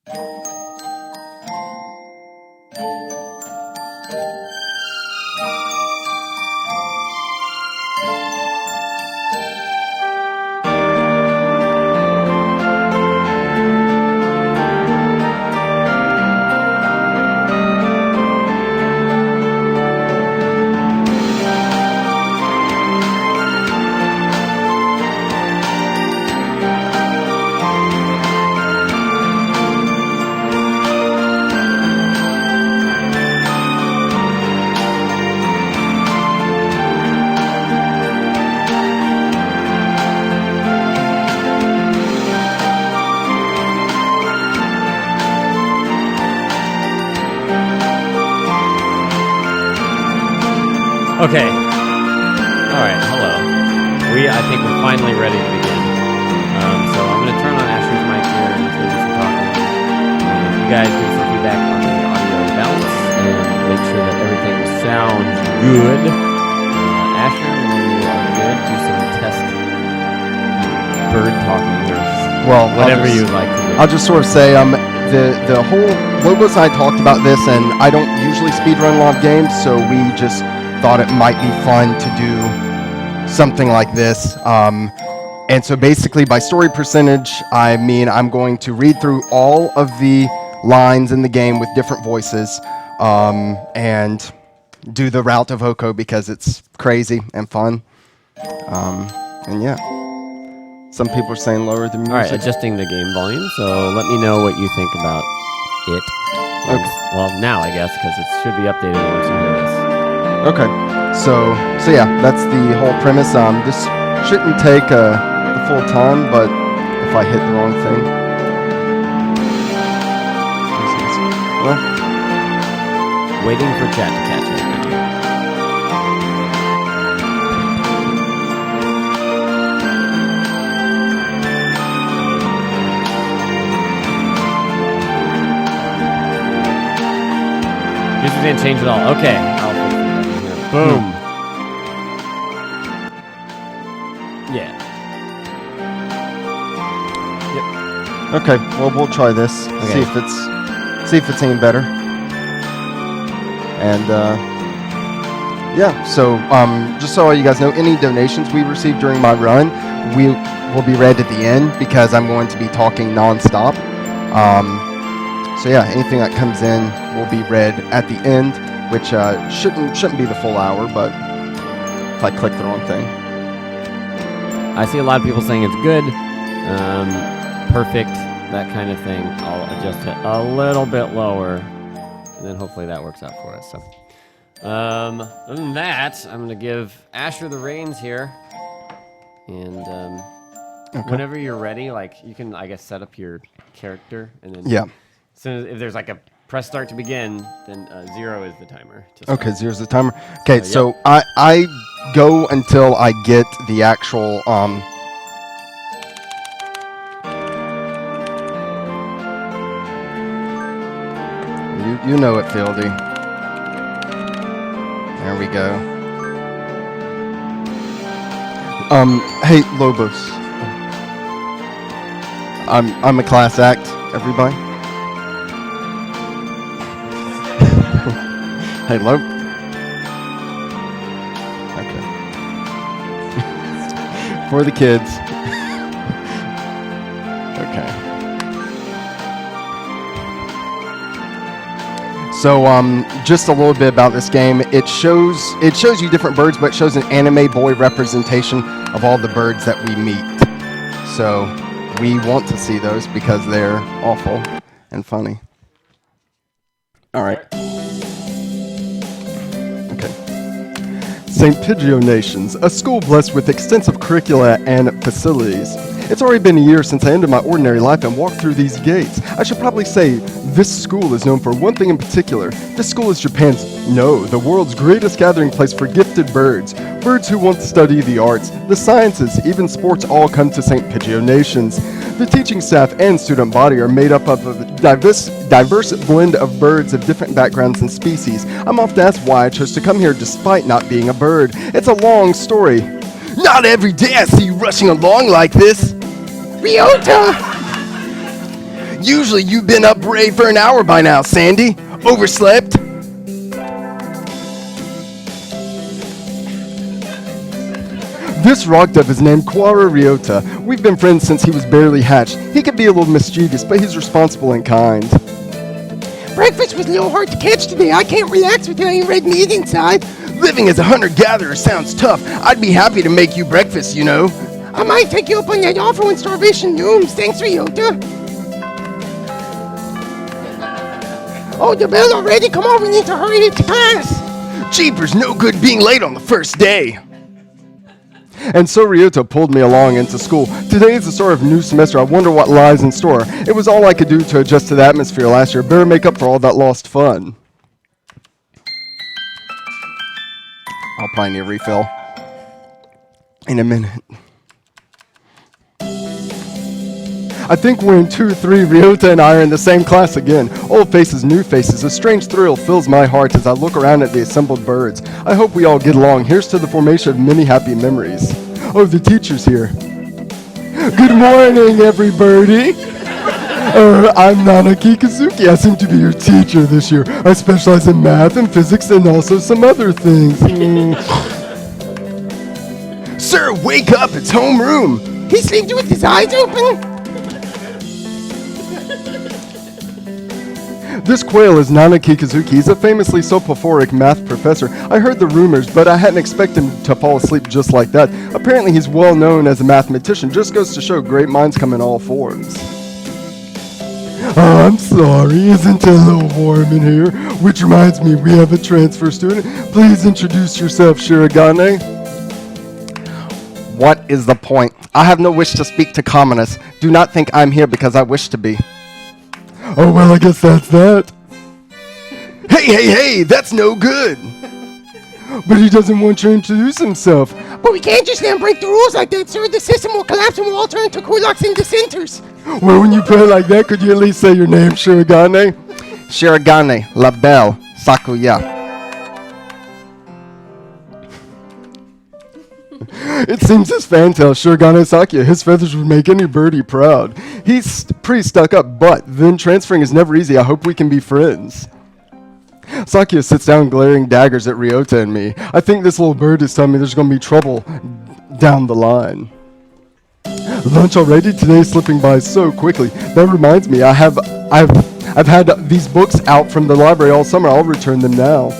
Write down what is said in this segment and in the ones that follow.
Okay. Alright, hello. I think we're finally ready to begin. So I'm going to turn on Asher's mic here and do some talking. You guys give some feedback on the audio balance and make sure that everything sounds good. Asher, when you are good, do some test bird talking or whatever you'd like to do. I'll just sort of say, the whole Logos and I talked about this, and I don't usually speedrun a lot of games, so we just thought it might be fun to do something like this. And so basically by story percentage, I mean I'm going to read through all of the lines in the game with different voices and do the route of Oko because it's crazy and fun. And yeah, some people are saying lower the music. All right, adjusting the game volume, so let me know what you think about it. Okay. Well, now I guess, because it should be updated once you hear this. Okay, so yeah, that's the whole premise. This shouldn't take the full time, but if I hit the wrong thing, well, waiting for chat to catch it. This didn't change at all. Okay, I'll fix it here. Boom. Yeah. Yep. Okay. Well, we'll try this. Okay. See if it's any better. And yeah. So just so you guys know, any donations we receive during my run, we will be read at the end because I'm going to be talking nonstop. So yeah, anything that comes in will be read at the end, which shouldn't be the full hour, but if I click the wrong thing. I see a lot of people saying it's good, perfect, that kind of thing. I'll adjust it a little bit lower, and then hopefully that works out for us. So, other than that, I'm going to give Asher the reins here, and Okay. whenever you're ready, like you can, I guess, set up your character, and then Yeah. as soon as if there's like a press start to begin, then 0 is the timer. Okay, 0's the timer. Okay, Yep. so I go until I get the actual You know it, Fieldy. There we go. Hey Lobos. I'm a class act, everybody. Hey, Lob. Okay. For the kids. Okay. So, just a little bit about this game. It shows you different birds, but it shows an anime boy representation of all the birds that we meet. So, we want to see those because they're awful and funny. All right. St. Pidgeot Nations, a school blessed with extensive curricula and facilities. It's already been a year since I ended my ordinary life and walked through these gates. I should probably say this school is known for one thing in particular. This school is the world's greatest gathering place for gifted birds. Birds who want to study the arts, the sciences, even sports all come to St. Pidgeot Nations. The teaching staff and student body are made up of a diverse blend of birds of different backgrounds and species. I'm often asked why I chose to come here despite not being a bird. It's a long story. Not every day I see you rushing along like this. Ryota! Usually you've been up brave for an hour by now, Sandy. Overslept? This rock dove is named Quara Ryota. We've been friends since he was barely hatched. He can be a little mischievous, but he's responsible and kind. Breakfast was a little hard to catch today. I can't relax with any red meat inside. Living as a hunter-gatherer sounds tough. I'd be happy to make you breakfast, you know. I might take you up on that offer when starvation looms. Thanks, Ryota. Oh, the bell already? Come on, we need to hurry to class. Jeepers, no good being late on the first day. And so Ryota pulled me along into school. Today is the start of a new semester. I wonder what lies in store. It was all I could do to adjust to the atmosphere last year. Better make up for all that lost fun. I'll probably need a refill in a minute. I think we're in 2-3. Ryota and I are in the same class again. Old faces, new faces. A strange thrill fills my heart as I look around at the assembled birds. I hope we all get along. Here's to the formation of many happy memories. Oh, the teacher's here. Good morning, everybody. I'm Nanaki Kazuki. I seem to be your teacher this year. I specialize in math and physics and also some other things. Sir, wake up. It's homeroom. He sleeps with his eyes open? This quail is Nanaki Kazuki. He's a famously soporific math professor. I heard the rumors, but I hadn't expected him to fall asleep just like that. Apparently he's well known as a mathematician. Just goes to show great minds come in all forms. Oh, I'm sorry. Isn't it a little warm in here? Which reminds me, we have a transfer student. Please introduce yourself, Shirogane. What is the point? I have no wish to speak to commoners. Do not think I'm here because I wish to be. Oh, well, I guess that's that. Hey, that's no good. But he doesn't want to introduce himself. But we can't just let him break the rules like that, sir. The system will collapse and we'll all turn into kulaks and dissenters. Well, when you put it like that, could you at least say your name, Shirogane? Shirogane, La Belle, Sakuya. It seems this fantail, Shirogane Sakuya, his feathers would make any birdie proud. He's pretty stuck up, but then transferring is never easy. I hope we can be friends. Sakuya sits down glaring daggers at Ryota and me. I think this little bird is telling me there's going to be trouble down the line. Lunch already? Today's slipping by so quickly. That reminds me, I've had these books out from the library all summer. I'll return them now.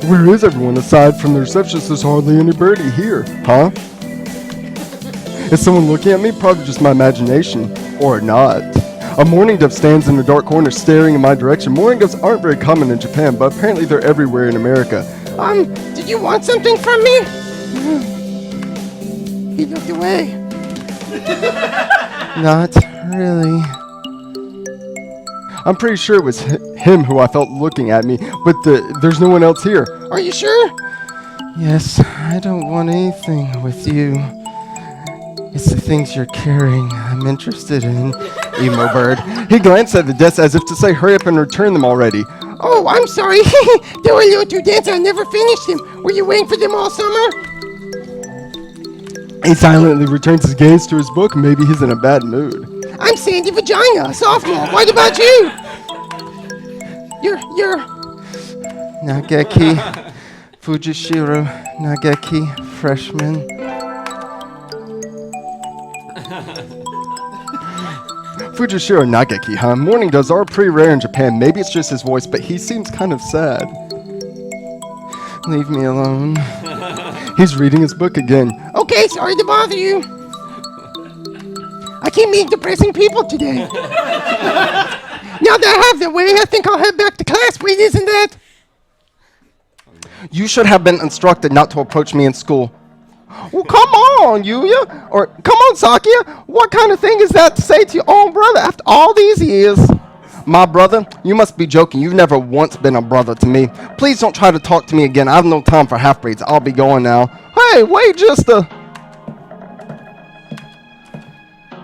Where is everyone? Aside from the receptionist, there's hardly anybody here. Huh? Is someone looking at me? Probably just my imagination. Or not. A mourning dove stands in the dark corner staring in my direction. Mourning doves aren't very common in Japan, but apparently they're everywhere in America. Did you want something from me? He looked away. Not really. I'm pretty sure it was him who I felt looking at me, but there's no one else here. Are you sure? Yes, I don't want anything with you. It's the things you're carrying I'm interested in, emo bird. He glanced at the desk as if to say, hurry up and return them already. Oh, I'm sorry. They were a little too dense. I never finished them. Were you waiting for them all summer? He silently returns his gaze to his book. Maybe he's in a bad mood. I'm Sandy Vagina, a sophomore. What about you? You're... Nageki Fujishiro Nageki, freshman. Fujishiro Nageki, huh? Mourning doves are pretty rare in Japan. Maybe it's just his voice, but he seems kind of sad. Leave me alone. He's reading his book again. Okay, sorry to bother you. I keep meeting depressing people today. Now that I have the way, I think I'll head back to class. Wait, isn't that? You should have been instructed not to approach me in school. Well, come on, Yuya. Or, come on, Sakuya. What kind of thing is that to say to your own brother after all these years? My brother? You must be joking. You've never once been a brother to me. Please don't try to talk to me again. I have no time for half-breeds. I'll be going now. Hey, wait just a...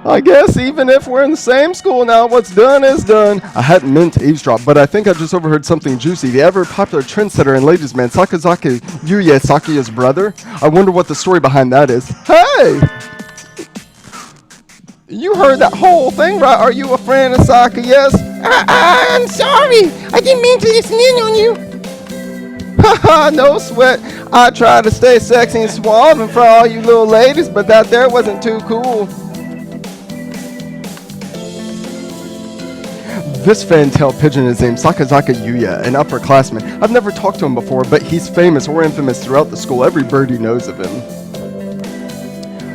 I guess even if we're in the same school now, what's done is done. I hadn't meant to eavesdrop, but I think I just overheard something juicy. The ever-popular trendsetter and ladies' man, Sakazaki Yuya, Sakuya's brother. I wonder what the story behind that is. Hey! You heard that whole thing, right? Are you a friend of soccer? Yes. I'm sorry. I didn't mean to listen in on you. Haha, no sweat. I tried to stay sexy and suave in front of all you little ladies, but that there wasn't too cool. This fan-tailed pigeon is named Sakazaka Yuya, an upperclassman. I've never talked to him before, but he's famous or infamous throughout the school. Every birdie knows of him.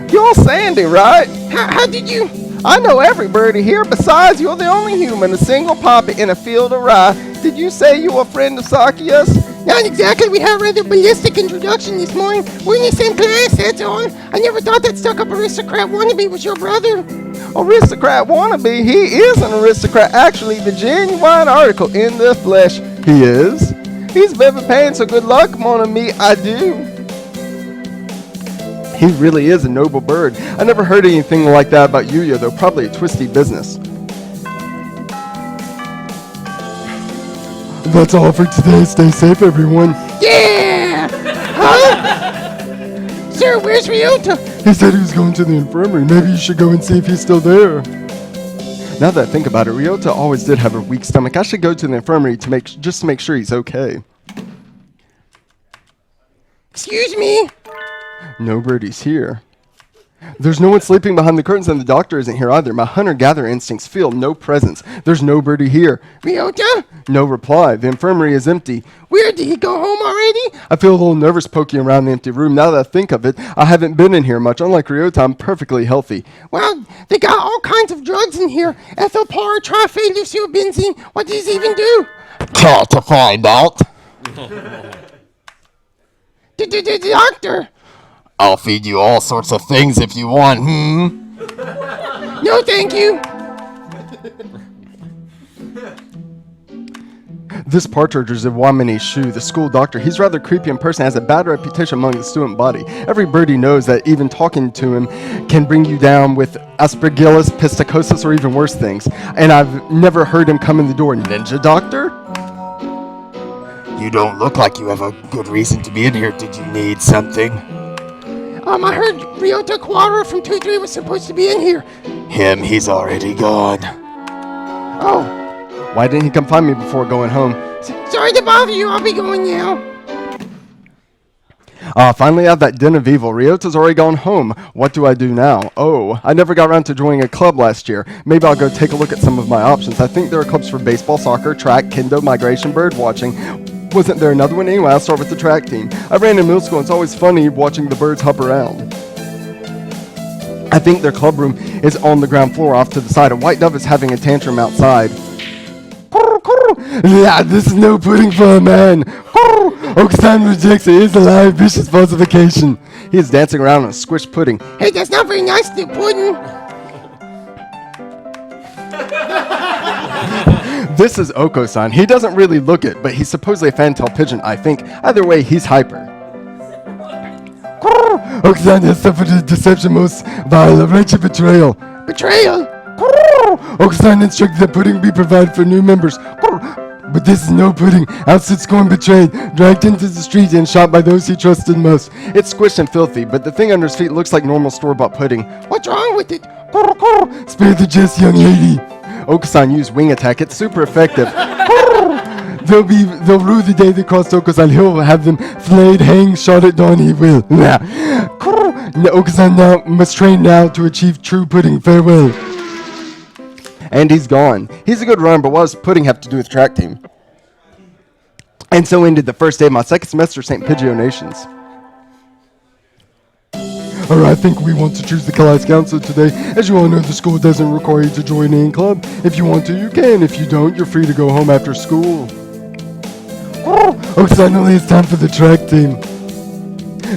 You're Sandy, right? How did you? I know every birdie here. Besides, you're the only human, a single poppy in a field of rye. Did you say you were a friend of Sakia's? Not exactly. We had a rather ballistic introduction this morning. We're in the same class, that's all. I never thought that stuck-up aristocrat wannabe was your brother. Aristocrat wannabe? He is an aristocrat. Actually, the genuine article in the flesh. He is. He's very paying, so good luck, mon ami. I do. He really is a noble bird. I never heard anything like that about Yuya, though probably a twisty business. That's all for today. Stay safe, everyone. Yeah! Huh? Sir, where's Ryota? He said he was going to the infirmary. Maybe you should go and see if he's still there. Now that I think about it, Ryota always did have a weak stomach. I should go to the infirmary to make sure he's okay. Excuse me? Nobody's here. There's no one sleeping behind the curtains, and the doctor isn't here either. My hunter-gatherer instincts feel no presence. There's nobody here. Ryota? No reply. The infirmary is empty. Weird, did he go home already? I feel a little nervous poking around the empty room. Now that I think of it, I haven't been in here much. Unlike Ryota, I'm perfectly healthy. Well, they got all kinds of drugs in here. Ethylpar, triflucilbenzene. What does he even do? Call to find out. The doctor. I'll feed you all sorts of things if you want, No, thank you. This partridge is Wamini's shoe, the school doctor. He's rather creepy in person, has a bad reputation among the student body. Every birdie knows that even talking to him can bring you down with aspergillus, pisticosis, or even worse things. And I've never heard him come in the door. Ninja doctor? You don't look like you have a good reason to be in here. Did you need something? I heard Ryota Kawara from 2-3 was supposed to be in here. Him, he's already gone. Oh. Why didn't he come find me before going home? Sorry to bother you, I'll be going now. Finally out of that den of evil. Ryota's already gone home. What do I do now? Oh, I never got around to joining a club last year. Maybe I'll go take a look at some of my options. I think there are clubs for baseball, soccer, track, kendo, migration, bird watching. Wasn't there another one? Anyway, I'll start with the track team. I ran in middle school, and it's always funny watching the birds hop around. I think their club room is on the ground floor off to the side. A white dove is having a tantrum outside. Yeah, this is no pudding for a man. Okosan rejects it. It's a live, vicious falsification. He is dancing around on a squished pudding. Hey, that's not very nice, the pudding. This is Okosan. He doesn't really look it, but he's supposedly a fan-tailed pigeon, I think. Either way, he's hyper. Okosan has suffered a deception most vile, a wretched betrayal. Betrayal? Okosan instructed that pudding be provided for new members. But this is no pudding. Outside scorn betrayed, dragged into the street and shot by those he trusted most. It's squished and filthy, but the thing under his feet looks like normal store-bought pudding. What's wrong with it? Spare the jest, young lady. Okosan used wing attack. It's super effective. They'll rue the day they crossed Okosan. He'll have them flayed, hanged, shot at dawn. He will. Okosan now must train now to achieve true pudding. Farewell. And he's gone. He's a good runner, but what does pudding have to do with track team? And so ended the first day of my second semester of St. Pidgeot Nations. Alright, I think we want to choose the class counselor today. As you all know, the school doesn't require you to join any club. If you want to, you can. If you don't, you're free to go home after school. Oh, suddenly it's time for the track team.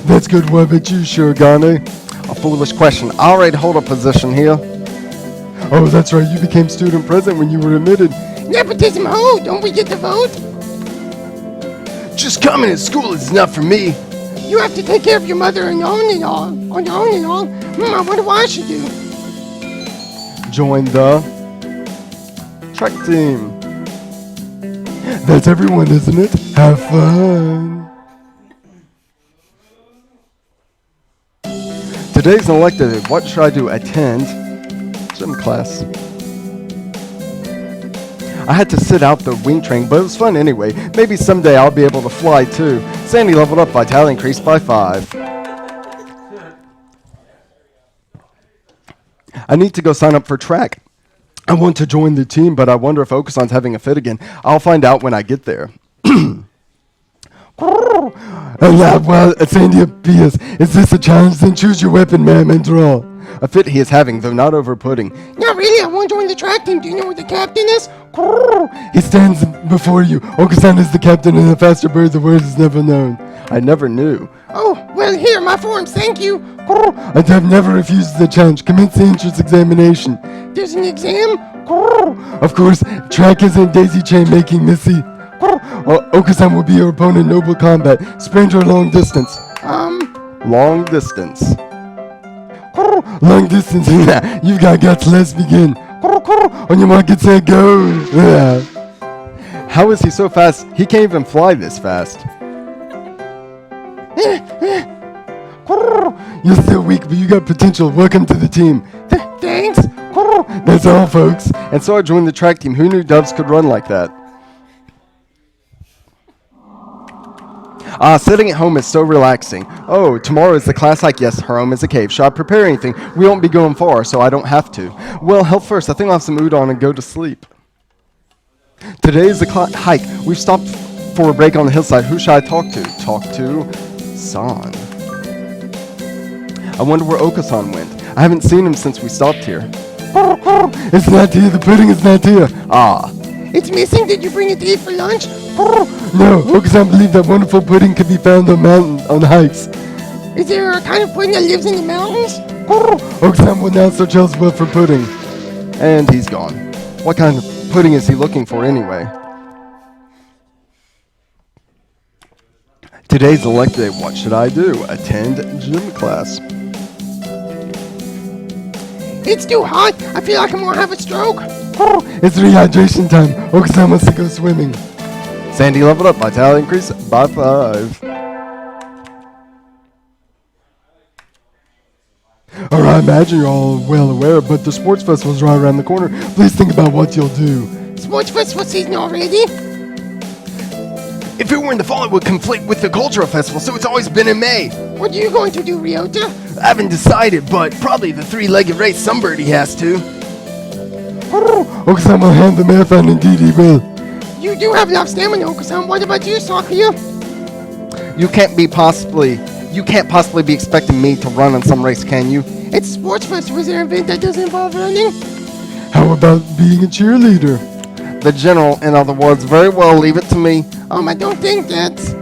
That's good. What about you, Shirogane? A foolish question. I already hold a position here. Oh, that's right. You became student president when you were admitted. Nepotism, ho! Don't we get to vote? Just coming to school is enough for me. You have to take care of your mother on your own and all. On your own and all. I wonder what I should do. Join the track team. That's everyone, isn't it? Have fun. Today's an elective. What should I do? Attend? gym class. I had to sit out the wing training, but it was fun anyway. Maybe someday I'll be able to fly too. Sandy leveled up, vitality increased by 5. I need to go sign up for track. I want to join the team, but I wonder if Okosan's having a fit again. I'll find out when I get there. Well, Sandy appears. Is this a challenge? Then choose your weapon, ma'am, and draw. A fit he is having, though not over pudding. Not really, I won't join the track team. Do you know where the captain is? He stands before you. Okosan is the captain and a faster bird the world has never known. I never knew. Oh, well, here, my forms, thank you. I have never refused the challenge. Commence the entrance examination. There's an exam? Of course, track isn't daisy chain making, Missy. Okosan will be your opponent in noble combat. Sprint or long distance? Long distance. Long distance. You've got guts. Let's begin. On your mark, get set, go. How is he so fast? He can't even fly this fast. You're still weak, but you got potential. Welcome to the team. Thanks. That's all, folks. And so I joined the track team. Who knew doves could run like that? Sitting at home is so relaxing. Oh, tomorrow is the class hike. Yes, her home is a cave. Should I prepare anything? We won't be going far, so I don't have to. Well, health first. I think I'll have some udon and go to sleep. Today is the hike. We've stopped for a break on the hillside. Who should I talk to? Talk to San. I wonder where Okosan went. I haven't seen him since we stopped here. It's not here. The pudding is not here. It's missing. Did you bring it to eat for lunch? No, Okosan believed that wonderful pudding could be found on hikes. Is there a kind of pudding that lives in the mountains? Okosan will now search elsewhere for pudding. And he's gone. What kind of pudding is he looking for anyway? Today's the lecture day. What should I do? Attend gym class. It's too hot. I feel like I'm gonna have a stroke. It's rehydration time. Okosan wants to go swimming. Sandy leveled up. Vitality increased by 5. Alright, I imagine you're all well aware, but the sports festival's right around the corner. Please think about what you'll do. Sports festival season already? If it were in the fall, it would conflict with the cultural festival, so it's always been in May. What are you going to do, Ryota? I haven't decided, but probably the 3-legged race. Somebody has to. Okosan will hand the marathon. Indeed, he will. You do have enough stamina, Okosan. What about you, Sakuya? You can't possibly be expecting me to run on some race, can you? It's a sports festival. Is there an event that doesn't involve running? How about being a cheerleader? The general, in other words. Very well, leave it to me. I don't think that's...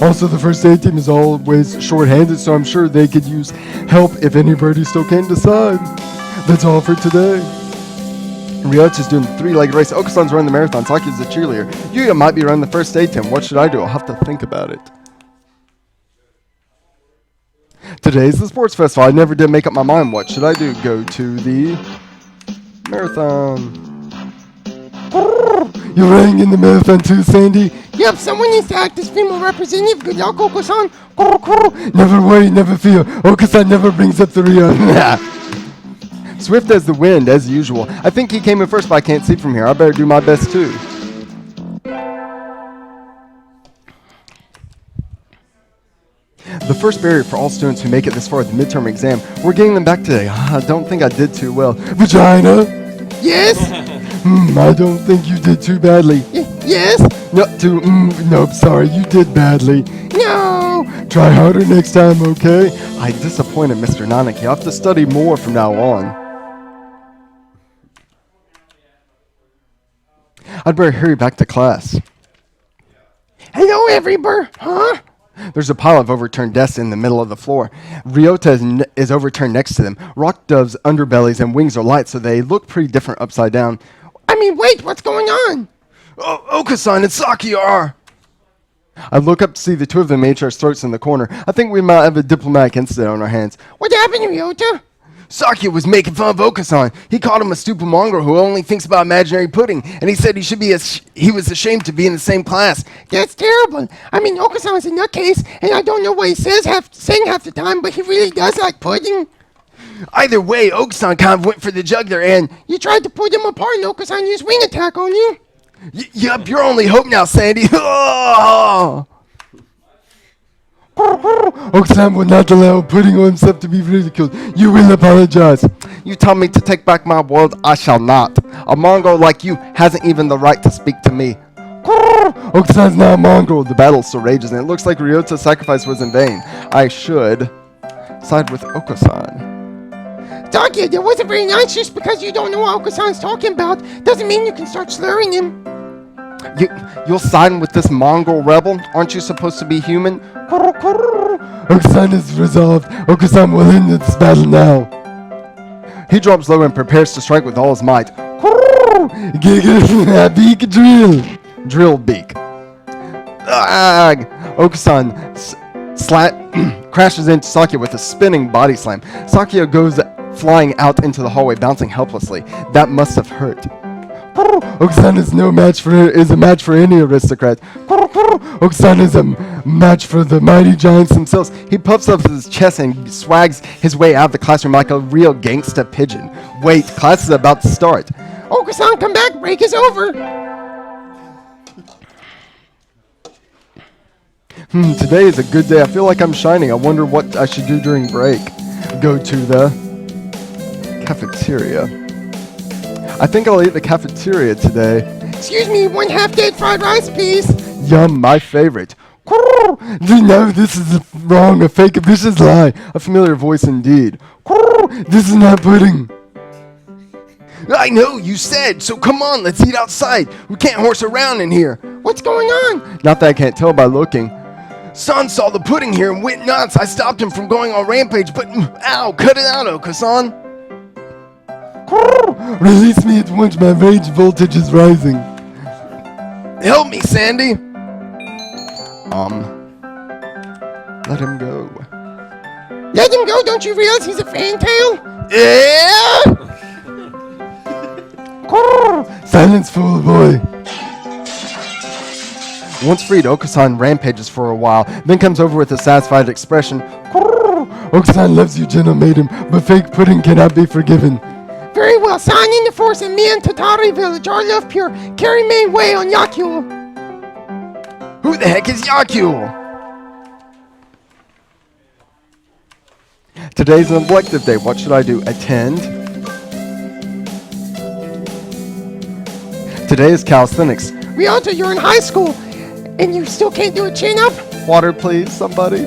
Also, the first aid team is always short-handed, so I'm sure they could use help if anybody still can't decide. That's all for today. Ryota's doing the 3-legged race. Okosan's running the marathon. Saki's the cheerleader. Yuya might be running the first aid team. What should I do? I'll have to think about it. Today's the sports festival. I never did make up my mind. What should I do? Go to the marathon. You're running in the marathon too, Sandy? Yep, someone needs to act as female representative. Good luck, Okosan. Never worry, never fear. Okosan never brings up the rear. Swift as the wind, as usual. I think he came in first, but I can't see from here. I better do my best too. The first barrier for all students who make it this far at the midterm exam. We're getting them back today. I don't think I did too well. Vagina? Yes? I don't think you did too badly. Yes? Nope, sorry, you did badly. No! Try harder next time, okay? I disappointed Mr. Nanak. You have to study more from now on. I'd better hurry back to class. Hello, everybody. Huh? There's a pile of overturned desks in the middle of the floor. Ryota is overturned next to them. Rock doves' underbellies and wings are light, so they look pretty different upside down. Wait, what's going on? Okosan and Saki are... I look up to see the two of them at each other's throats in the corner. I think we might have a diplomatic incident on our hands. What happened, Ryota? Saki was making fun of Okosan. He called him a stupid mongrel who only thinks about imaginary pudding, and he said he was ashamed to be in the same class. That's terrible. Okosan is a nutcase, and I don't know what he says saying half the time, but he really does like pudding. Either way, Okosan kind of went for the jugular and... You tried to pull them apart and Okosan used wing attack on you. Yup, your only hope now, Sandy. Oh! Okosan will not allow putting on himself to be ridiculed. You will apologize. You tell me to take back my world, I shall not. A Mongol like you hasn't even the right to speak to me. Okosan's now a Mongol. The battle still rages, and it looks like Ryota's sacrifice was in vain. I should side with Okosan. Doggy, that wasn't very nice. Just because you don't know what Okosan's talking about doesn't mean you can start slurring him. You'll side with this Mongol rebel? Aren't you supposed to be human? Okosan is resolved. Okosan will end this battle now. He drops low and prepares to strike with all his might. Beak drill. Drill beak. Okosan crashes into Sakya with a spinning body slam. Sakya goes flying out into the hallway, bouncing helplessly. That must have hurt. Okosan is a match for any aristocrat. Okosan is a match for the mighty giants themselves. He puffs up his chest and swags his way out of the classroom like a real gangsta pigeon. Wait, class is about to start. Okosan, come back, break is over. Today is a good day. I feel like I'm shining. I wonder what I should do during break. Go to the cafeteria. I think I'll eat the cafeteria today. Excuse me, 1 half-dead fried rice, please. Yum, my favorite. No, this is wrong. A fake, vicious lie. A familiar voice indeed. This is not pudding. I know, you said, so come on, let's eat outside. We can't horse around in here. What's going on? Not that I can't tell by looking. Son saw the pudding here and went nuts. I stopped him from going on rampage, but ow, cut it out, Okosan. Release me at once, my rage voltage is rising. Help me, Sandy. Let him go. Let him go, don't you realize he's a fantail? Yeah! Silence, fool boy. Once freed, Okosan rampages for a while, then comes over with a satisfied expression. Okosan loves you, gentle maiden, but fake pudding cannot be forgiven. Very well, sign in the force in me and Tatari village. Our love pure. Carry me away on Yakul. Who the heck is Yakul? Today's an elective day. What should I do? Attend? Today is calisthenics. Ryota, you're in high school, and you still can't do a chin-up? Water, please, somebody.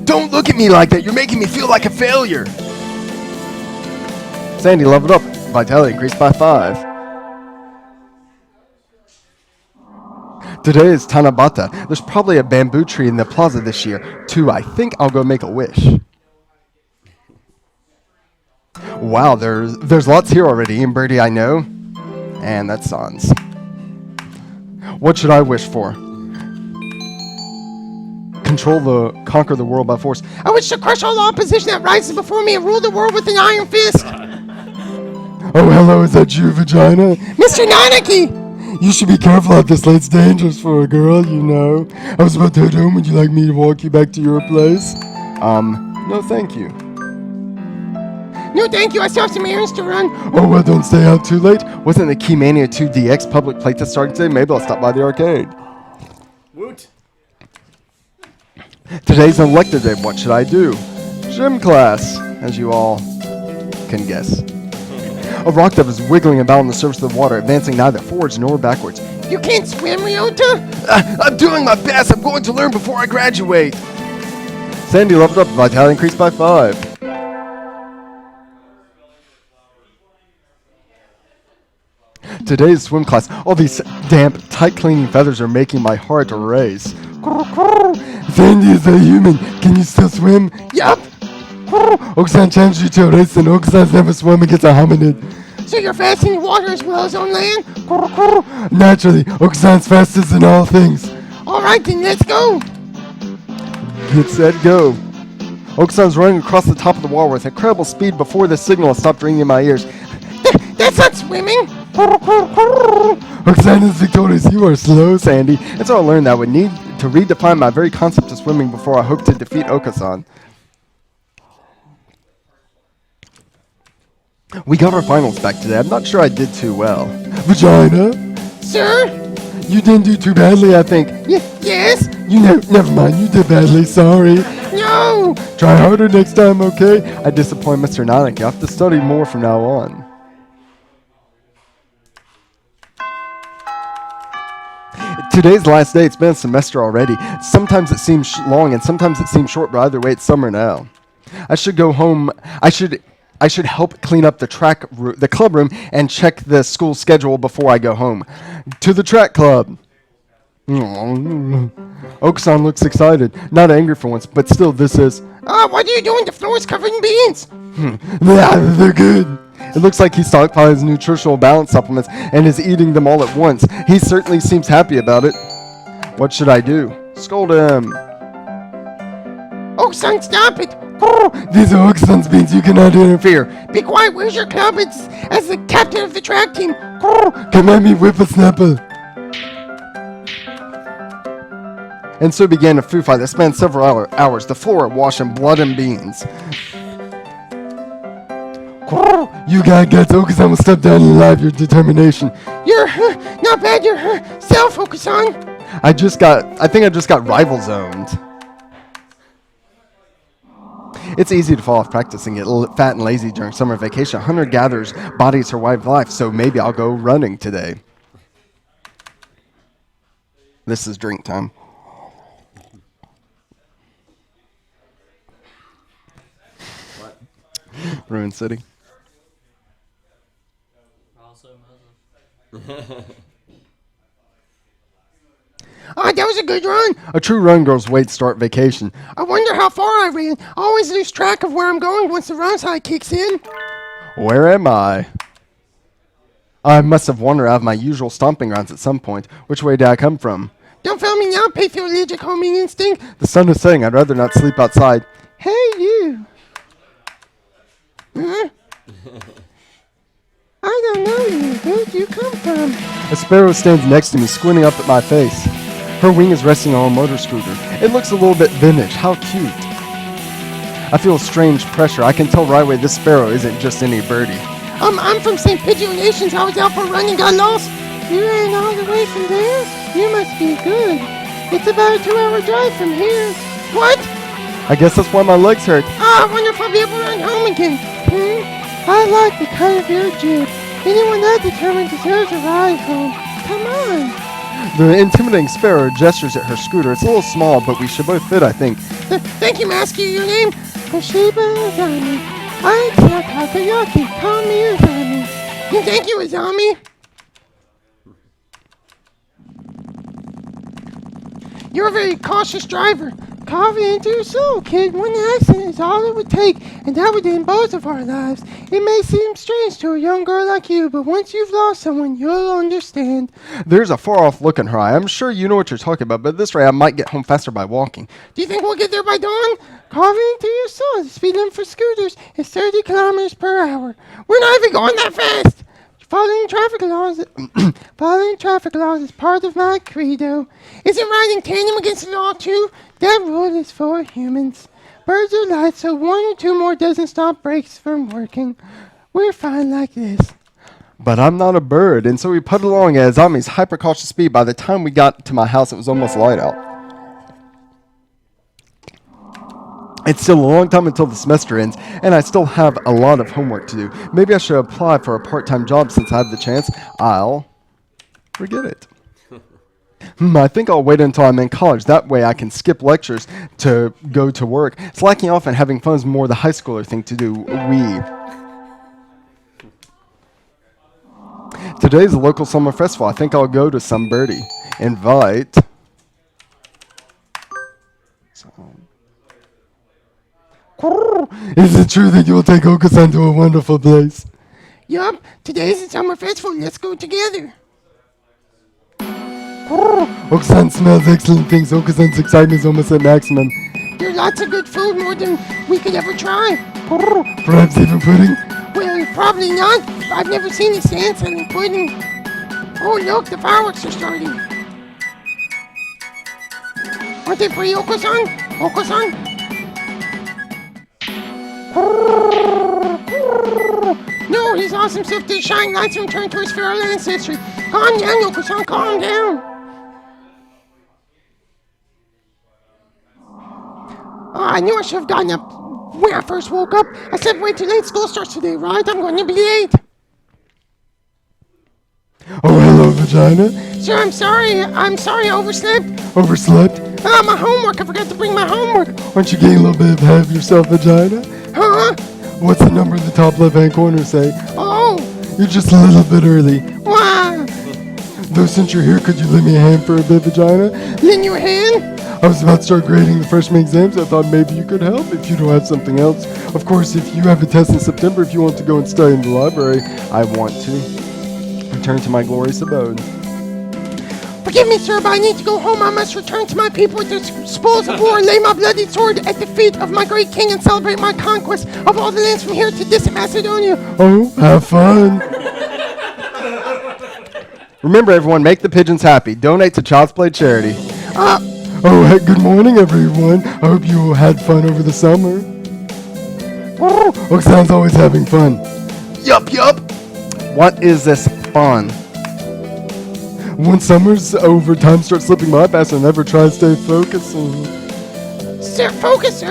Don't look at me like that. You're making me feel like a failure. Sandy leveled up. Vitality increased by 5. Today is Tanabata. There's probably a bamboo tree in the plaza this year, too. I think I'll go make a wish. Wow, there's lots here already. Ian Birdie, I know. And that's Sans. What should I wish for? Conquer the world by force. I wish to crush all opposition that rises before me and rule the world with an iron fist. Oh, hello, is that you, vagina? Mr. Nanaki! You should be careful out this late. It's dangerous for a girl, you know. I was about to head home. Would you like me to walk you back to your place? No, thank you. No, thank you. I still have some errands to run. Oh, well, don't stay out too late. Wasn't the Keymania 2 DX public playtest starting today? Maybe I'll stop by the arcade. Woot. Today's an elective day. What should I do? Gym class, as you all can guess. A rock dove is wiggling about on the surface of the water, advancing neither forwards nor backwards. You can't swim, Ryota? I'm doing my best. I'm going to learn before I graduate. Sandy leveled up. Vitality increased by 5. Today's swim class. All these damp, tight cleaning feathers are making my heart race. Sandy is a human. Can you still swim? Yup. Okosan challenged you to a race, and Okusan's never swum against a hominid. So you're fast in the water as well as on land? Naturally, Okusan's fastest in all things. Alright then, let's go. Get set, go. Okusan's running across the top of the wall with incredible speed before the signal stopped ringing in my ears. That's not swimming. Okosan is victorious. You are slow, Sandy. And so I learned that I would need to redefine my very concept of swimming before I hope to defeat Okosan. We got our finals back today. I'm not sure I did too well. Vagina? Sir? You didn't do too badly, I think. Yes? Never mind. You did badly. Sorry. No! Try harder next time, okay? I disappoint Mr. Nonic. You have to study more from now on. Today's the last day. It's been a semester already. Sometimes it seems long and sometimes it seems short, but either way, it's summer now. I should go home. I should help clean up the club room and check the school schedule before I go home. To the track club. Okosan looks excited. Not angry for once, but still, this is... What are you doing? The floor is covered in beans. They're good. It looks like he stockpiled his nutritional balance supplements and is eating them all at once. He certainly seems happy about it. What should I do? Scold him. Okosan, stop it. These are Okosan's beans. You cannot interfere. Be quiet. Where's your club? It's as the captain of the track team. Come at me, whippersnapper. And so began a food fight that spanned several hours. The floor washed in blood and beans. You got guts. Okosan will step down and alive your determination. You're not bad. You're self, Okosan. I think I just got rival zoned. It's easy to fall off practicing, get fat and lazy during summer vacation. Hunter-gatherers bodies survive life, so maybe I'll go running today. This is drink time. What? Ruin City. Also Muslim. That was a good run. A true run girl's way to start vacation. I wonder how far I ran. I always lose track of where I'm going once the run side kicks in. Where am I? I must have wandered out of my usual stomping grounds at some point. Which way did I come from? Don't fail me now, pay for your allergic homing instinct. The sun is setting. I'd rather not sleep outside. Hey, you. Huh? I don't know you. Where'd you come from? A sparrow stands next to me, squinting up at my face. Her wing is resting on a motor scooter. It looks a little bit vintage. How cute. I feel a strange pressure. I can tell right away this sparrow isn't just any birdie. I'm from St. Pigeon Nations. I was out for a run and got lost. You ran all the way from there? You must be good. It's about a 2-hour drive from here. What? I guess that's why my legs hurt. I wonder if I'll be able to run home again. I like the cut of your jib. Anyone that determined deserves a ride home. Come on. The intimidating sparrow gestures at her scooter. It's a little small, but we should both fit, I think. Thank you, Master. Your name? Kashiba Azami. I tell Takayaki. Call me Azami. Thank you, Azami. You're a very cautious driver. Carve it into your soul, kid. One accident is all it would take, and that would end both of our lives. It may seem strange to a young girl like you, but once you've lost someone, you'll understand. There's a far-off look in her eye. I'm sure you know what you're talking about, but at this rate, I might get home faster by walking. Do you think we'll get there by dawn? Carve it into your soul. The speed limit for scooters is 30 kilometers per hour. We're not even going that fast. Following traffic laws is part of my credo. Isn't riding tandem against the law too? That rule is for humans. Birds are light, so 1 or 2 more doesn't stop brakes from working. We're fine like this. But I'm not a bird, and so we put along at Azami's hyper-cautious speed. By the time we got to my house, it was almost light out. It's still a long time until the semester ends, and I still have a lot of homework to do. Maybe I should apply for a part-time job since I have the chance. I'll forget it. I think I'll wait until I'm in college. That way I can skip lectures to go to work. Slacking off and having fun is more the high schooler thing to do. Today's a local summer festival. I think I'll go to some birdie. Invite. Is it true that you'll take Okosan to a wonderful place? Yup, today's the summer festival. Let's go together. Okosan smells excellent things. Okosan's excitement is almost at maximum. There's lots of good food, more than we could ever try. Perhaps even pudding? Well, probably not. I've never seen a sand-selling pudding. Oh, look, the fireworks are starting. Aren't they pretty, Okosan? Okosan? No, his awesome self to shine lights and return to his feral ancestry. Calm down, Okosan, calm down. Oh, I knew I should have gotten up when I first woke up. I slept way too late. School starts today, right? I'm going to be late. Oh, hello, vagina. Sir, I'm sorry. I overslept. Overslept? My homework. I forgot to bring my homework. Aren't you getting a little bit ahead of yourself, vagina? Huh? What's the number in the top left-hand corner say? Oh. You're just a little bit early. Wow. Though since you're here, could you lend me a hand for a bit, vagina? Lend you a hand? I was about to start grading the freshman exams. I thought maybe you could help if you don't have something else. Of course, if you have a test in September, if you want to go and study in the library, I want to return to my glorious abode. Forgive me, sir, but I need to go home. I must return to my people with the spoils of war, lay my bloody sword at the feet of my great king, and celebrate my conquest of all the lands from here to distant Macedonia. Oh, have fun. Remember, everyone, make the pigeons happy. Donate to Child's Play charity. Oh, hey, good morning, everyone. I hope you had fun over the summer. Okosan's always having fun. Yup. What is this fun? When summer's over, time starts slipping by fast and never try to stay focused. Sir, focus.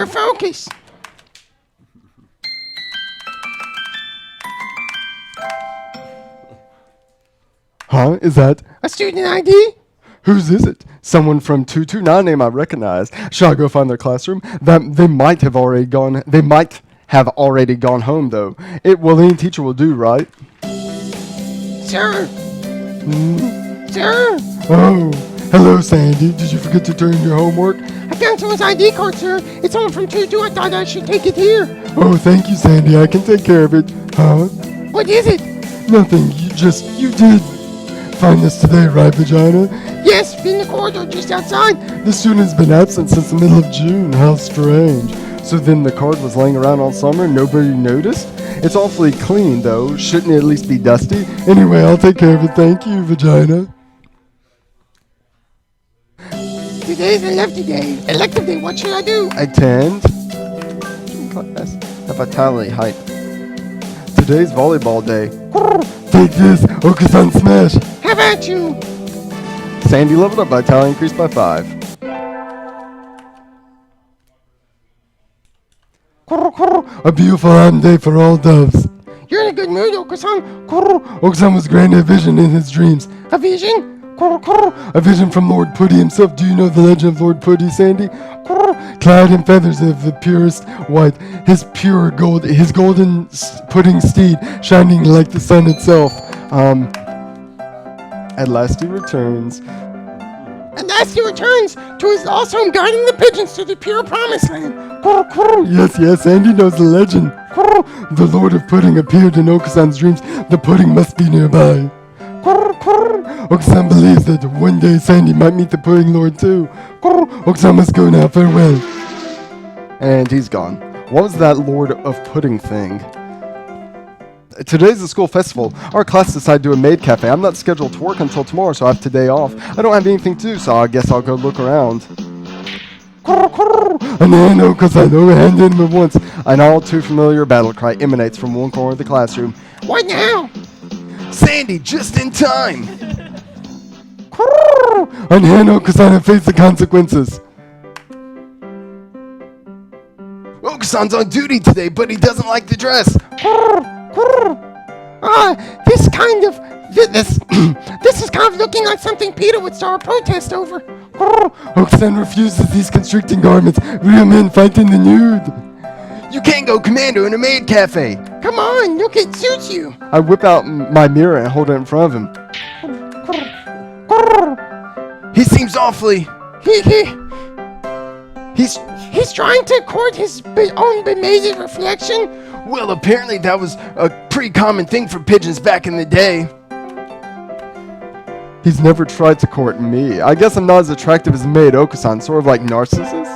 Huh? Is that? A student ID? Whose is it? Someone from 229 name I recognize. Shall I go find their classroom? They might have already gone. They might have already gone home, though. Any teacher will do, right? Sir. Sir. Oh, hello, Sandy. Did you forget to turn in your homework? I found someone's ID card, sir. It's someone from 22. I thought I should take it here. Oh, thank you, Sandy. I can take care of it. Huh? What is it? Nothing. You did find this today, right, vagina? Yes, in the corridor just outside. The student has been absent since the middle of June. How strange. So then the card was laying around all summer and nobody noticed? It's awfully clean, though. Shouldn't it at least be dusty? Anyway, I'll take care of it. Thank you, vagina. Today's elective day. What should I do? Attend class. A vitality hype. Today's volleyball day. Take this, Okosan smash. Have at you. Sandy leveled up, vitality increased by 5. A beautiful autumn day for all doves. You're in a good mood, Okosan. Okosan was granted a vision in his dreams. A vision? A vision from Lord Putty himself. Do you know the legend of Lord Putty, Sandy? Clad in feathers of the purest white, his pure gold, his golden pudding steed shining like the sun itself. At last he returns. And last he returns to his awesome guiding the pigeons to the pure promised land. Yes, Sandy knows the legend. The Lord of Pudding appeared in Okosan's dreams. The pudding must be nearby. Okosan believes that one day Sandy might meet the Pudding Lord too. Okosan must go now, farewell. And he's gone. What was that Lord of Pudding thing? Today's the school festival. Our class decided to do a maid cafe. I'm not scheduled to work until tomorrow, so I have today off. I don't have anything to do, so I guess I'll go look around. And then Okosan overhanded him at once. An all too familiar battle cry emanates from one corner of the classroom. What now? Sandy, just in time! And Okosan and face the consequences. Okosan's on duty today, but he doesn't like the dress. This is kind of looking like something Peter would start a protest over. Okosan refuses these constricting garments. Real men fight in the nude. You can't go commando in a maid cafe. Come on, look, it suits you. I whip out my mirror and hold it in front of him. He seems awfully... He's trying to court his own bemated reflection. Well, apparently that was a pretty common thing for pigeons back in the day. He's never tried to court me. I guess I'm not as attractive as maid Okosan, sort of like Narcissus.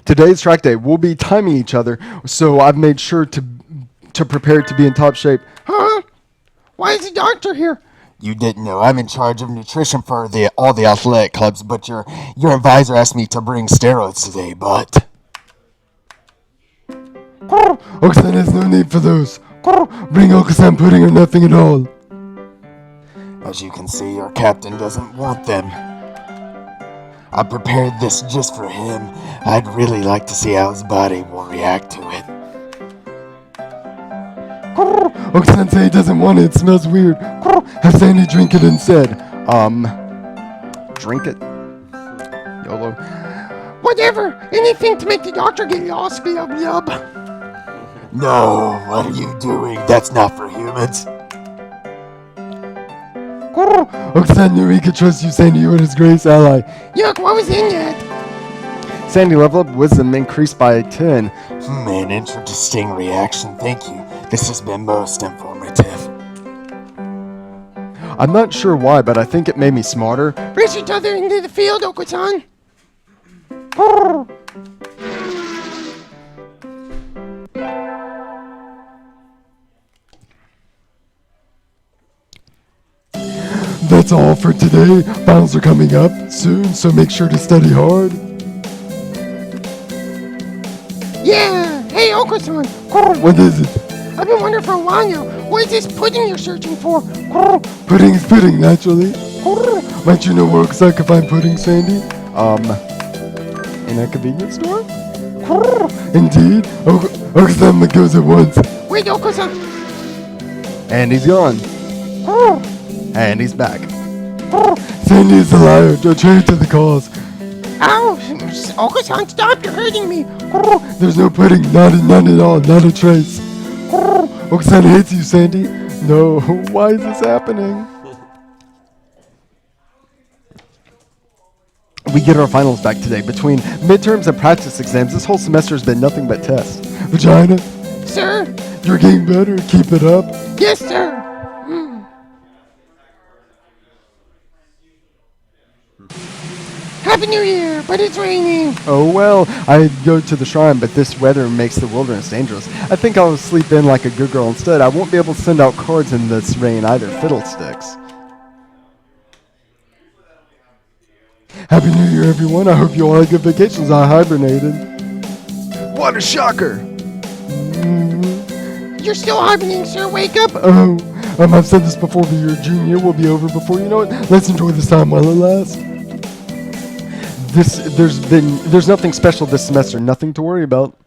Today's track day. We'll be timing each other, so I've made sure to prepare to be in top shape. Huh? Why is the doctor here? You didn't know. I'm in charge of nutrition for all the athletic clubs, but your advisor asked me to bring steroids today, but... Okosan has no need for those. Bring Okosan pudding or nothing at all. As you can see, our captain doesn't want them. I prepared this just for him. I'd really like to see how his body will react to it. Okosan say he doesn't want it. It smells weird. Have Sandy drink it instead. Drink it. YOLO. Whatever. Anything to make the doctor get lost, glub glub. No, what are you doing? That's not for humans. Okosan knew he could trust you, Sandy. You were his greatest ally. Yuck, what was in that? Sandy, level up wisdom increased by 10. An interesting reaction, thank you. This has been most informative. I'm not sure why, but I think it made me smarter. Race each other into the field, Okosan. That's all for today. Finals are coming up soon, so make sure to study hard. Yeah. Hey, Okosan. What is it? I've been wondering for a while now. What is this pudding you're searching for? Pudding is pudding, naturally. Might you know where Okosan can find pudding, Sandy? In a convenience store? Indeed. Okosan goes at once. Wait, Okosan. And he's gone. And he's back. Sandy is a liar. Don't trade to the cause. Ow! Okosan, stop! You're hurting me. There's no pudding. None at all. Not a trace. Okosan hates you, Sandy. No. Why is this happening? We get our finals back today. Between midterms and practice exams, this whole semester has been nothing but tests. Vagina, Sir? you're getting better. Keep it up. Yes, sir. Happy New Year, but it's raining. Oh well, I'd go to the shrine, but this weather makes the wilderness dangerous. I think I'll sleep in like a good girl instead. I won't be able to send out cards in this rain either. Fiddlesticks. Happy New Year, everyone. I hope you all had good vacations. I hibernated. What a shocker! You're still hibernating, sir. Wake up. Oh, I've said this before, but your junior will be over before you know it. Let's enjoy this time while it lasts. There's nothing special this semester. Nothing to worry about.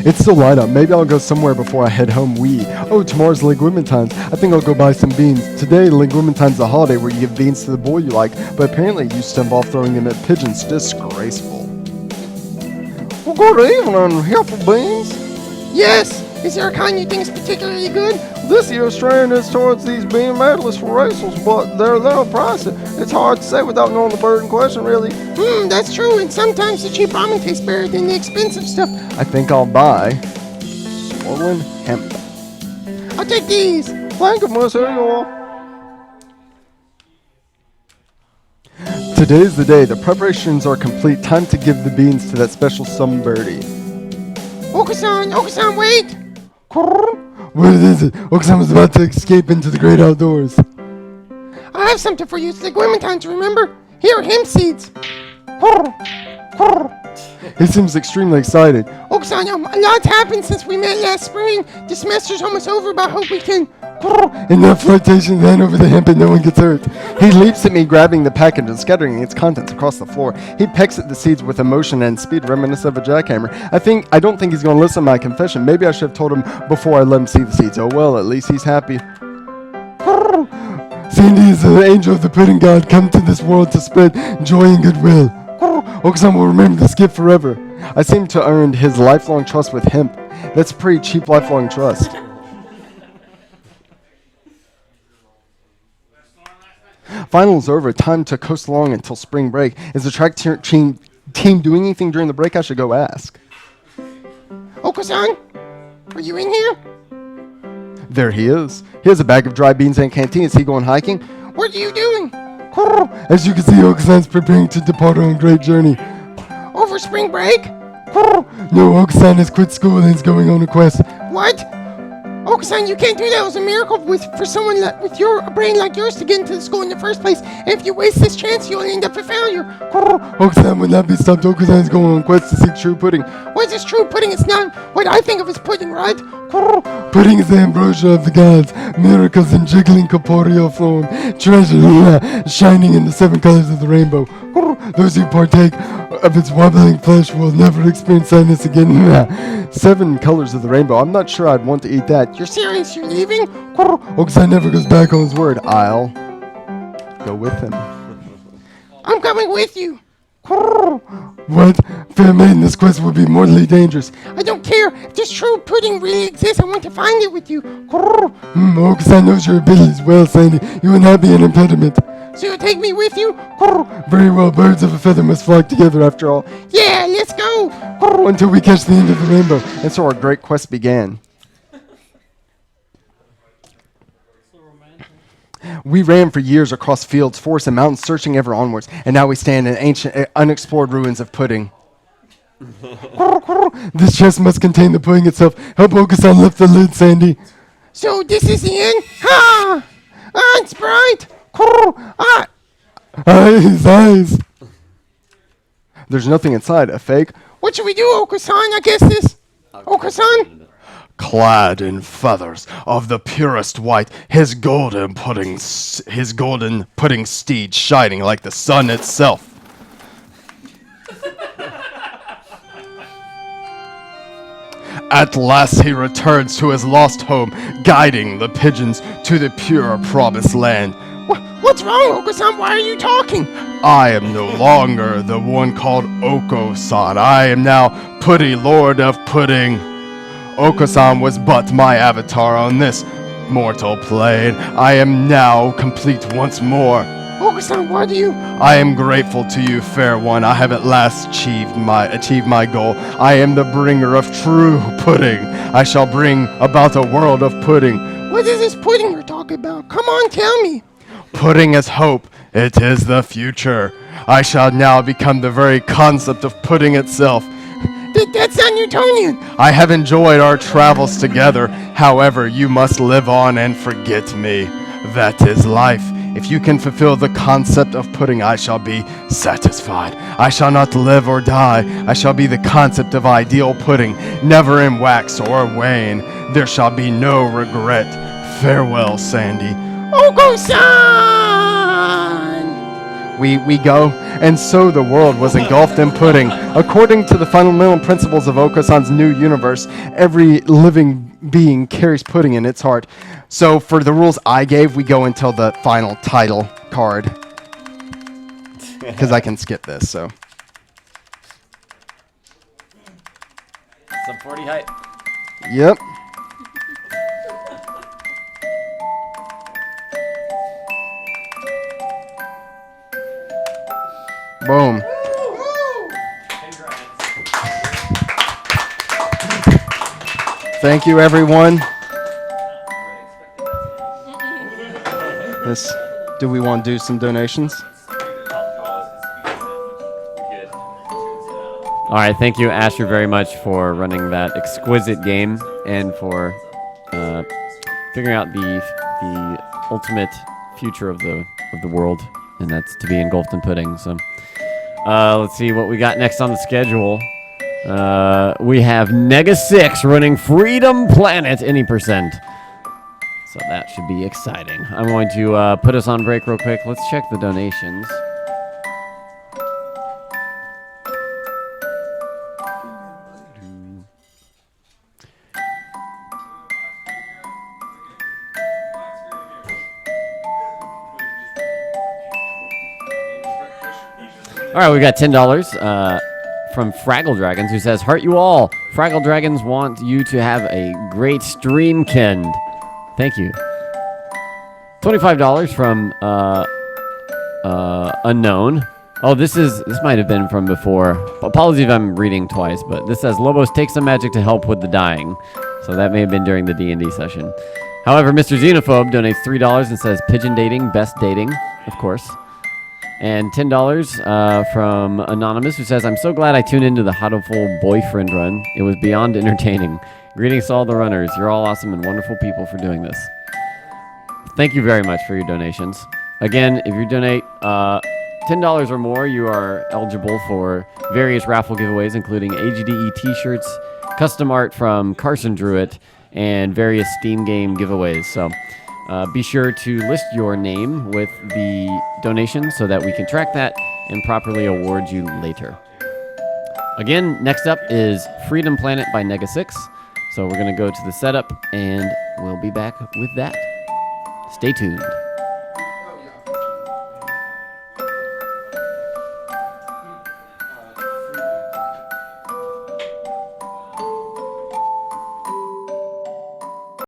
It's still light up. Maybe I'll go somewhere before I head home. Oh, tomorrow's Linguimentine's. I think I'll go buy some beans. Today, Linguimentine's a holiday where you give beans to the boy you like, but apparently it used to involve throwing them at pigeons. Disgraceful. Well, good evening, here for beans. Yes. Is there a kind you think is particularly good? This year's trend is towards these bean medalists for races, but they're a little pricey. It's hard to say without knowing the bird in question, really. That's true, and sometimes the cheap ramen tastes better than the expensive stuff. I think I'll buy swollen hemp. I'll take these. Thank you, Miss. Here you are. Today's the day. The preparations are complete. Time to give the beans to that special some birdie. Okosan, wait! What is it? Okosan was about to escape into the great outdoors. I have something for you. It's like women times, remember? Here, hemp seeds. He seems extremely excited. Okosan, a lot's happened since we met last spring. The semester's almost over, but I hope we can... Enough flirtation then over the hemp and no one gets hurt. He leaps at me, grabbing the package and scattering its contents across the floor. He pecks at the seeds with emotion and speed reminiscent of a jackhammer. I don't think he's going to listen to my confession. Maybe I should have told him before I let him see the seeds. Oh well, at least he's happy. Sandy is the angel of the pudding god, come to this world to spread joy and goodwill. Okosan will remember this gift forever. I seem to earn his lifelong trust with hemp. That's pretty cheap lifelong trust. Finals over. Time to coast along until spring break. Is the track team doing anything during the break? I should go ask. Okosan, are you in here? There he is. He has a bag of dry beans and a canteen. Is he going hiking? What are you doing? As you can see, Okosan's preparing to depart on a great journey. Over spring break? No, Okosan has quit school and is going on a quest. What? Okosan, you can't do that. It was a miracle for someone with your brain like yours to get into the school in the first place. And if you waste this chance, you'll end up a failure. Okosan will not be stopped. Okosan is going on quest to seek true pudding. What is this true pudding? It's not what I think of as pudding, right? Pudding is the ambrosia of the gods, miracles in jiggling corporeal form, treasure shining in the 7 colors of the rainbow. Those who partake of its wobbling flesh will never experience sadness again. 7 colors of the rainbow. I'm not sure I'd want to eat that. You're serious? You're leaving? Okosan never goes back on his word. I'll go with him. I'm coming with you. What? Fair maiden, this quest would be mortally dangerous. I don't care. If this true pudding really exists, I want to find it with you. Okosan knows your abilities well, Sandy. You will not be an impediment. So you'll take me with you? Very well, birds of a feather must flock together after all. Yeah, let's go. Until we catch the end of the rainbow. And so our great quest began. We ran for years across fields, forests, and mountains, searching ever onwards, and now we stand in ancient, unexplored ruins of pudding. This chest must contain the pudding itself. Help Okosan lift the lid, Sandy. So this is the end? It's bright. Eyes. There's nothing inside, a fake. What should we do, Okosan? I guess this. Okosan? Clad in feathers of the purest white, his golden pudding steed shining like the sun itself. At last he returns to his lost home, guiding the pigeons to the pure promised land. What's wrong, Okosan? Why are you talking? I am no longer the one called Okosan. I am now Putty Lord of Pudding. Okosan was but my avatar on this mortal plane. I am now complete once more. Okosan, why do you? I am grateful to you, fair one. I have at last achieved my goal. I am the bringer of true pudding. I shall bring about a world of pudding. What is this pudding you're talking about? Come on, tell me. Pudding is hope. It is the future. I shall now become the very concept of pudding itself. That's not Newtonian. I have enjoyed our travels together. However, you must live on and forget me. That is life. If you can fulfill the concept of pudding, I shall be satisfied. I shall not live or die. I shall be the concept of ideal pudding, never in wax or wane. There shall be no regret. Farewell, Sandy. Okosan! We go, and so the world was engulfed in pudding. According to the fundamental principles of Okosan's new universe, every living being carries pudding in its heart. So for the rules I gave, we go until the final title card. Because I can skip this, so. Sub 40 height. Yep. Boom. Thank you, everyone. Do we want to do some donations? All right, thank you, Asher, very much for running that exquisite game and for figuring out the ultimate future of the world, and that's to be engulfed in pudding. So, let's see what we got next on the schedule. We have Nega 6 running Freedom Planet any percent. So that should be exciting. I'm going to put us on break real quick. Let's check the donations. All right, we got $10 from Fraggle Dragons, who says, "Heart you all. Fraggle Dragons want you to have a great streamkend." Thank you. $25 from Unknown. Oh, this might have been from before. Apologies if I'm reading twice, but this says, "Lobos, take some magic to help with the dying." So that may have been during the D&D session. However, Mr. Xenophobe donates $3 and says, "Pigeon dating, best dating," of course. And $10 from Anonymous, who says, "I'm so glad I tuned into the Hatoful boyfriend run. It was beyond entertaining. Greetings to all the runners. You're all awesome and wonderful people for doing this. Thank you very much for your donations. Again, if you donate $10 or more, you are eligible for various raffle giveaways, including AGDE t-shirts, custom art from Carson Druitt, and various Steam game giveaways. So be sure to list your name with the donation so that we can track that and properly award you later. Again, next up is Freedom Planet by Nega 6. So we're going to go to the setup and we'll be back with that. Stay tuned.